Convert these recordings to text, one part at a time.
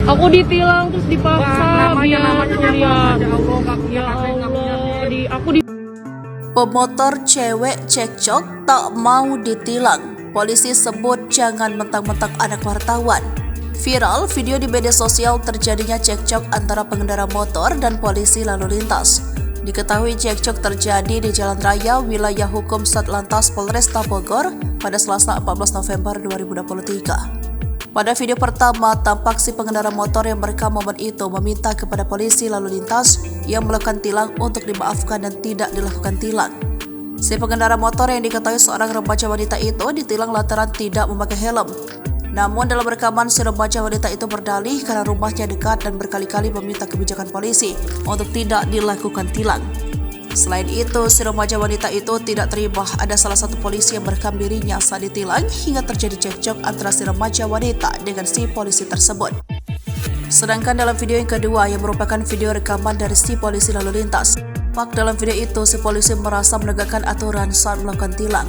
Aku ditilang terus dipaksa biar kuliah. Ya Allah, Pemotor cewek cekcok tak mau ditilang. Polisi sebut jangan mentang-mentang anak wartawan. Viral video di media sosial terjadinya cekcok antara pengendara motor dan polisi lalu lintas. Diketahui cekcok terjadi di Jalan Raya Wilayah Hukum Satlantas Polresta Bogor pada Selasa 14 November 2023. Pada video pertama, tampak si pengendara motor yang merekam momen itu meminta kepada polisi lalu lintas yang melakukan tilang untuk dimaafkan dan tidak dilakukan tilang. Si pengendara motor yang diketahui seorang remaja wanita itu ditilang lantaran tidak memakai helm. Namun dalam rekaman, si remaja wanita itu berdalih karena rumahnya dekat dan berkali-kali meminta kebijakan polisi untuk tidak dilakukan tilang. Selain itu, si remaja wanita itu tidak terima ada salah satu polisi yang merekam dirinya saat ditilang hingga terjadi cekcok antara si remaja wanita dengan si polisi tersebut. Sedangkan dalam video yang kedua yang merupakan video rekaman dari si polisi lalu lintas, dalam video itu si polisi merasa menegakkan aturan saat melakukan tilang.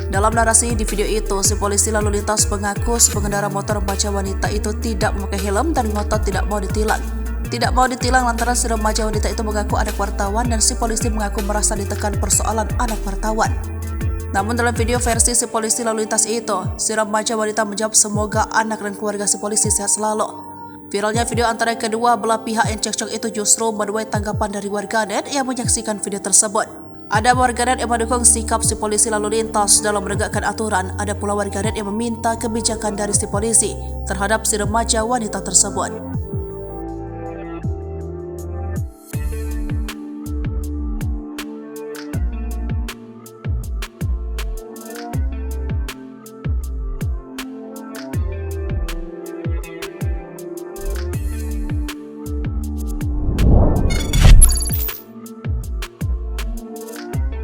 Dalam narasi di video itu, si polisi lalu lintas mengaku si pengendara motor remaja wanita itu tidak memakai helm dan ngotot tidak mau ditilang. Tidak mau ditilang lantaran si remaja wanita itu mengaku anak wartawan dan si polisi mengaku merasa ditekan persoalan anak wartawan. Namun dalam video versi si polisi lalu lintas itu, si remaja wanita menjawab semoga anak dan keluarga si polisi sehat selalu. Viralnya video antara kedua belah pihak yang cekcok itu justru menuai tanggapan dari warganet yang menyaksikan video tersebut. Ada warganet yang mendukung sikap si polisi lalu lintas dalam menegakkan aturan, ada pula warganet yang meminta kebijakan dari si polisi terhadap si remaja wanita tersebut.